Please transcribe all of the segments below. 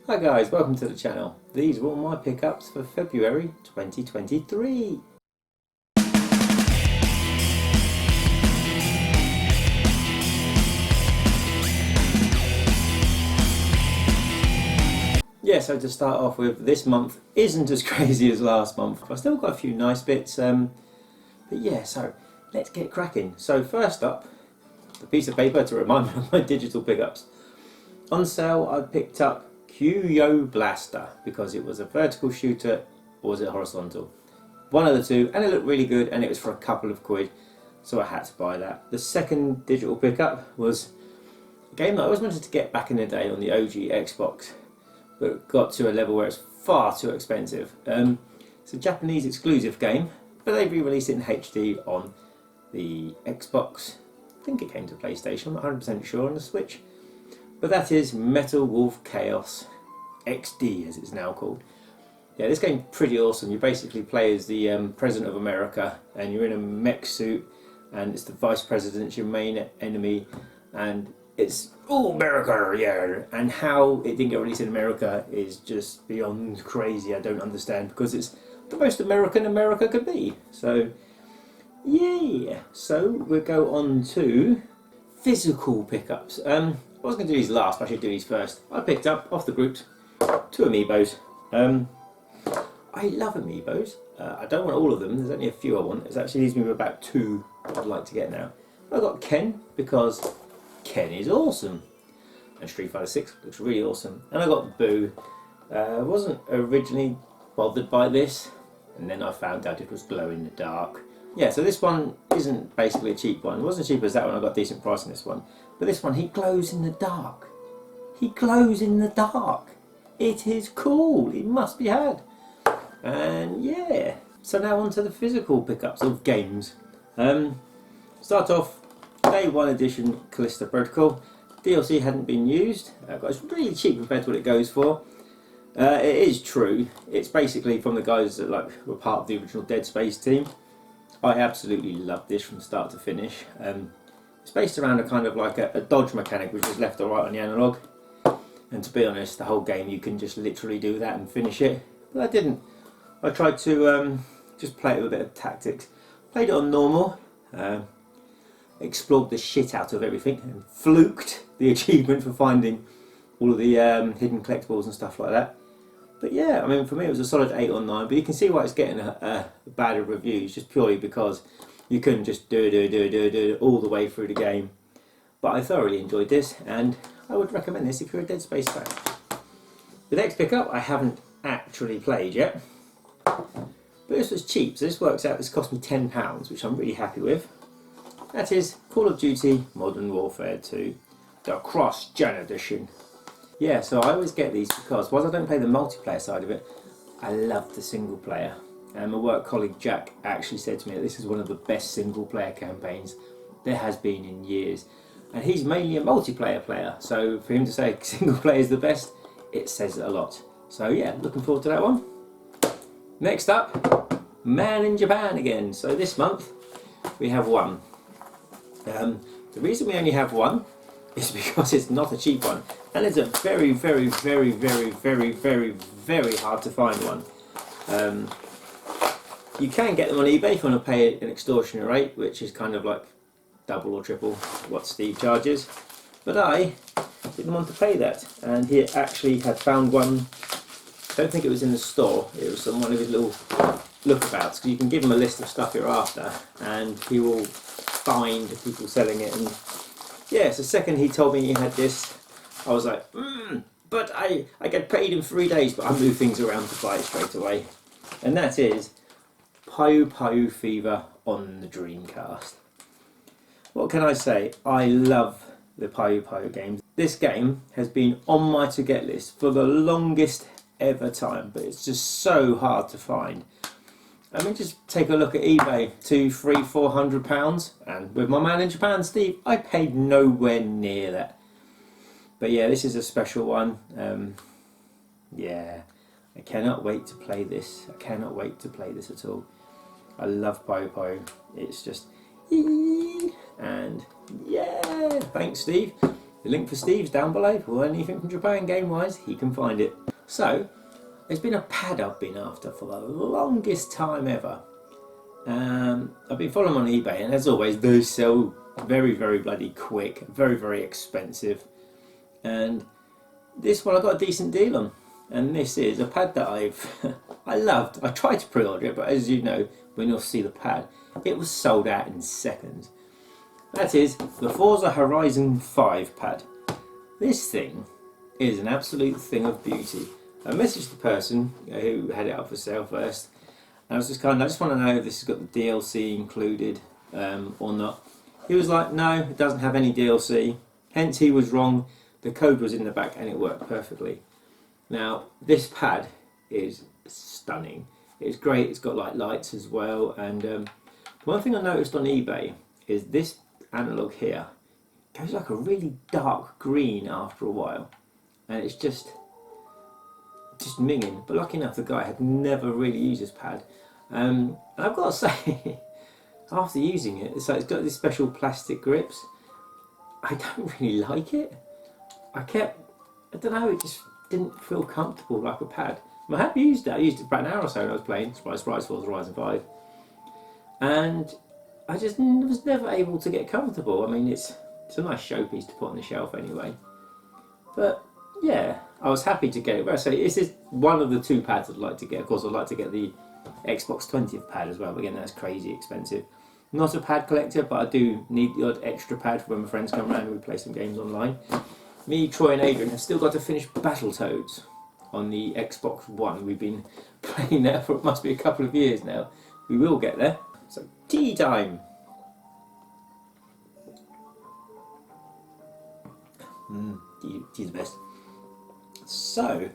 Hi guys, welcome to the channel. These are all my pickups for February 2023. Yeah, so to start off with, this month isn't as crazy as last month. I've still got a few nice bits, but yeah, so let's get cracking. So first up, the piece of paper to remind me of my digital pickups. On sale, I picked up Kuyo Blaster because it was a vertical shooter, or was it horizontal? One of the two, and it looked really good, and it was for a couple of quid, so I had to buy that. The second digital pickup was a game that I always wanted to get back in the day on the OG Xbox, but it got to a level where it's far too expensive. It's a Japanese exclusive game, but they've re-released it in HD on the Xbox. I think it came to PlayStation, I'm not 100% sure, on the Switch. But that is Metal Wolf Chaos XD, as it's now called. Yeah, this game's pretty awesome. You basically play as the President of America, and you're in a mech suit, and it's the Vice President's your main enemy, and it's America, yeah. And how it didn't get released in America is just beyond crazy. I don't understand, because it's the most American America could be. So, yeah. So we'll go on to physical pickups. I was going to do these last, but I should do these first. I picked up, off the groups, 2 amiibos. I love amiibos. I don't want all of them, there's only a few I want. It actually leaves me with about 2 I'd like to get now. I got Ken, because Ken is awesome. And Street Fighter 6 looks really awesome. And I got Boo. I wasn't originally bothered by this, and then I found out it was glow in the dark. Yeah, so this one isn't basically a cheap one. It wasn't as cheap as that one, I got a decent price on this one. But this one, he glows in the dark. He glows in the dark. It is cool, it must be had. And yeah, so now on to the physical pickups of games. Start off, Day 1 edition Callisto Protocol. DLC hadn't been used, it's really cheap compared to what it goes for. It is true, it's basically from the guys that were part of the original Dead Space team. I absolutely love this from start to finish. It's based around a kind of like a dodge mechanic, which is left or right on the analog. And to be honest, the whole game you can just literally do that and finish it. But I didn't. I tried to just play it with a bit of tactics. Played it on normal, explored the shit out of everything, and fluked the achievement for finding all of the hidden collectibles and stuff like that. But yeah, I mean, for me it was a solid 8 or 9, but you can see why it's getting a bad reviews, just purely because you couldn't just do it all the way through the game. But I thoroughly enjoyed this, and I would recommend this if you're a Dead Space fan. The next pickup I haven't actually played yet, but this was cheap, so this works out, this cost me £10, which I'm really happy with. That is Call of Duty Modern Warfare 2, the Cross-Gen Edition. Yeah, so I always get these because, whilst I don't play the multiplayer side of it, I love the single player. And my work colleague Jack actually said to me that this is one of the best single player campaigns there has been in years. And he's mainly a multiplayer player, so for him to say single player is the best, it says a lot. So yeah, looking forward to that one. Next up, Man in Japan again. So this month we have one. The reason we only have one is because it's not a cheap one, and it's a very, very, very, very, very, very, very hard to find one. You can get them on eBay if you want to pay an extortionate rate, which is kind of like double or triple what Steve charges. But I didn't want to pay that, and he actually had found one. I don't think it was in the store, it was on one of his little lookabouts, because you can give him a list of stuff you're after, and he will find people selling it. And yeah, so the second he told me he had this, I was like, but I get paid in 3 days, but I move things around to buy it straight away. And that is Puyo Puyo Fever on the Dreamcast. What can I say? I love the Puyo Puyo games. This game has been on my to get list for the longest ever time, but it's just so hard to find. I mean, just take a look at eBay, £200, £300, £400, and with my man in Japan, Steve, I paid nowhere near that. But yeah, this is a special one. Yeah, I cannot wait to play this. I cannot wait to play this at all. I love Puyo Puyo. It's just, and yeah, thanks Steve. The link for Steve's down below. Or anything from Japan game-wise, he can find it. So, there's been a pad I've been after for the longest time ever. I've been following them on eBay, and as always, they sell very, very bloody quick, very, very expensive. And this one I got a decent deal on, and this is a pad that I loved. I tried to pre-order it, but as you know, when you'll see the pad, it was sold out in seconds. That is the Forza Horizon 5 pad. This thing is an absolute thing of beauty. I messaged the person who had it up for sale first, and I was just I just want to know if this has got the DLC included or not. He was like, no, it doesn't have any DLC. Hence, he was wrong. The code was in the back and it worked perfectly. Now, this pad is stunning. It's great. It's got like lights as well. And one thing I noticed on eBay is this analog here goes like a really dark green after a while, and it's just minging. But lucky enough, the guy had never really used this pad, and I've got to say, after using it, it's got these special plastic grips. I don't really like it. I don't know, it just didn't feel comfortable like a pad. I have used it. I used it for about an hour or so when I was playing Surprise Forza Horizon 5, and I just was never able to get comfortable. I mean, it's a nice showpiece to put on the shelf anyway. But yeah, I was happy to get it. But I say this is one of the two pads I'd like to get. Of course, I'd like to get the Xbox 20th pad as well. But again, that's crazy expensive. Not a pad collector, but I do need the odd extra pad for when my friends come around and we play some games online. Me, Troy and Adrian have still got to finish Battletoads on the Xbox One. We've been playing that for, it must be a couple of years now. We will get there. So, tea time! Tea's the best. So,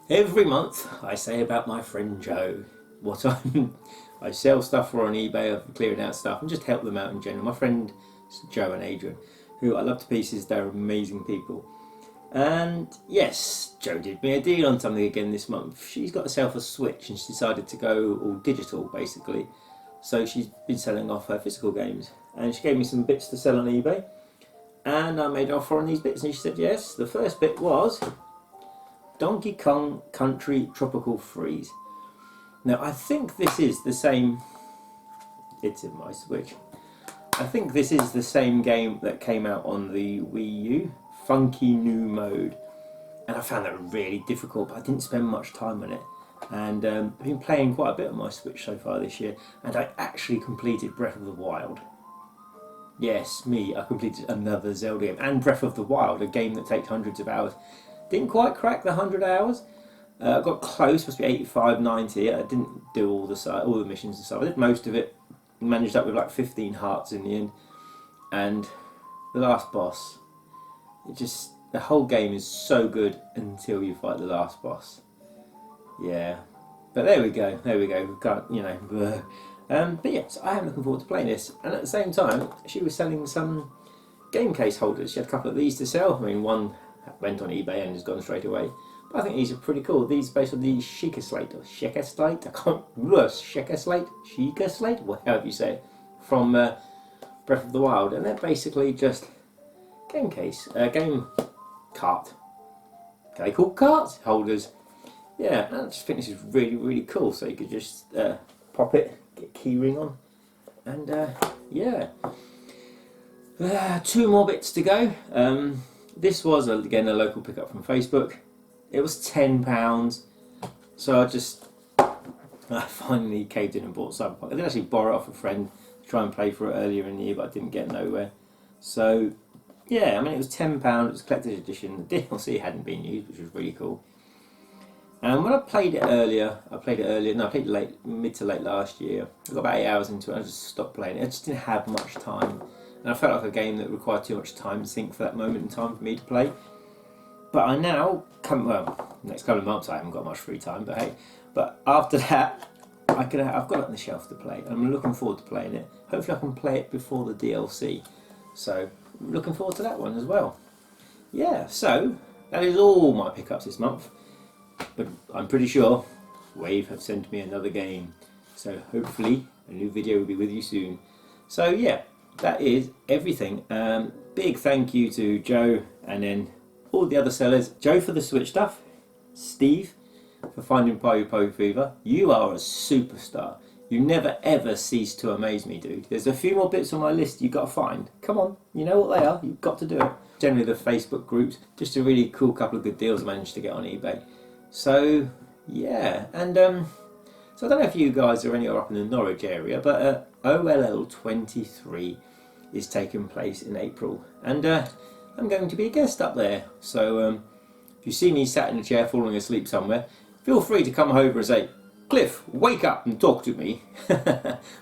every month I say about my friend Joe what I sell stuff for on eBay, I'm clearing out stuff and just help them out in general. My friend Joe and Adrian, who I love to pieces, they're amazing people. And yes, Joe did me a deal on something again this month. She's got herself a Switch and she decided to go all digital basically. So she's been selling off her physical games, and she gave me some bits to sell on eBay, and I made an offer on these bits and she said yes. The first bit was Donkey Kong Country Tropical Freeze. Now I think this is the same, it's in my Switch, I think this is the same game that came out on the Wii U, Funky New Mode, and I found that really difficult, but I didn't spend much time on it, and I've been playing quite a bit on my Switch so far this year, and I actually completed Breath of the Wild. Yes, me, I completed another Zelda game, and Breath of the Wild, a game that takes hundreds of hours. Didn't quite crack the 100 hours. I got close, must be 85, 90. I didn't do all the missions and stuff. I did most of it. Managed up with like 15 hearts in the end. And the last boss, the whole game is so good until you fight the last boss. Yeah, but there we go. We can't, you know. But yes, I am looking forward to playing this. And at the same time, she was selling some game case holders. She had a couple of these to sell. I mean, one went on eBay and has gone straight away. But I think these are pretty cool. These are based on the Sheikah Slate, or Sheikah Slate, Sheikah Slate, however you say it, from Breath of the Wild. And they're basically just game cart. Okay, cool cart holders. Yeah, I just think this is really, really cool. So you could just pop it, get a key ring on, and yeah. 2 more bits to go. This was, again, a local pickup from Facebook. It was £10, so I finally caved in and bought Cyberpunk. I did actually borrow it off a friend to try and play for it earlier in the year, but I didn't get nowhere. So, yeah, I mean, it was £10, it was a collector's edition. The DLC hadn't been used, which was really cool. And when I played it mid to late last year. I got about 8 hours into it, and I just stopped playing it. I just didn't have much time. And I felt like a game that required too much time to think for that moment in time for me to play. But I now, next couple of months I haven't got much free time, but hey. But after that, I've got it on the shelf to play, and I'm looking forward to playing it. Hopefully I can play it before the DLC. So, looking forward to that one as well. Yeah, so, that is all my pickups this month. But I'm pretty sure Wave have sent me another game. So, hopefully, a new video will be with you soon. So, yeah, that is everything. big thank you to Joe and then all the other sellers. Joe for the Switch stuff, Steve for finding Poe Fever. You are a superstar. You never ever cease to amaze me, dude. There's a few more bits on my list you've got to find. Come on, you know what they are. You've got to do it. Generally the Facebook groups, just a really cool couple of good deals I managed to get on eBay. So yeah, and so I don't know if you guys are anywhere up in the Norwich area, but OLL 23 is taking place in April, and I'm going to be a guest up there. So if you see me sat in a chair falling asleep somewhere, feel free to come over and say, "Cliff, wake up and talk to me,"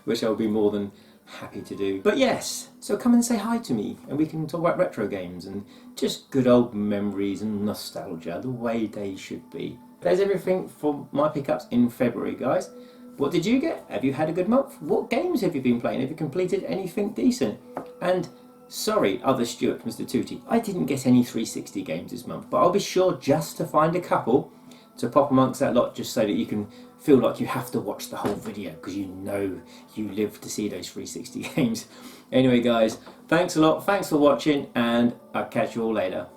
which I'll be more than happy to do. But yes, so come and say hi to me and we can talk about retro games and just good old memories and nostalgia, the way they should be. There's everything for my pickups in February, guys. What did you get? Have you had a good month? What games have you been playing? Have you completed anything decent? And sorry, other Stuart, Mr. Tooty, I didn't get any 360 games this month, but I'll be sure just to find a couple to pop amongst that lot, just so that you can feel like you have to watch the whole video because you know you live to see those 360 games. Anyway guys, thanks a lot, thanks for watching, and I'll catch you all later.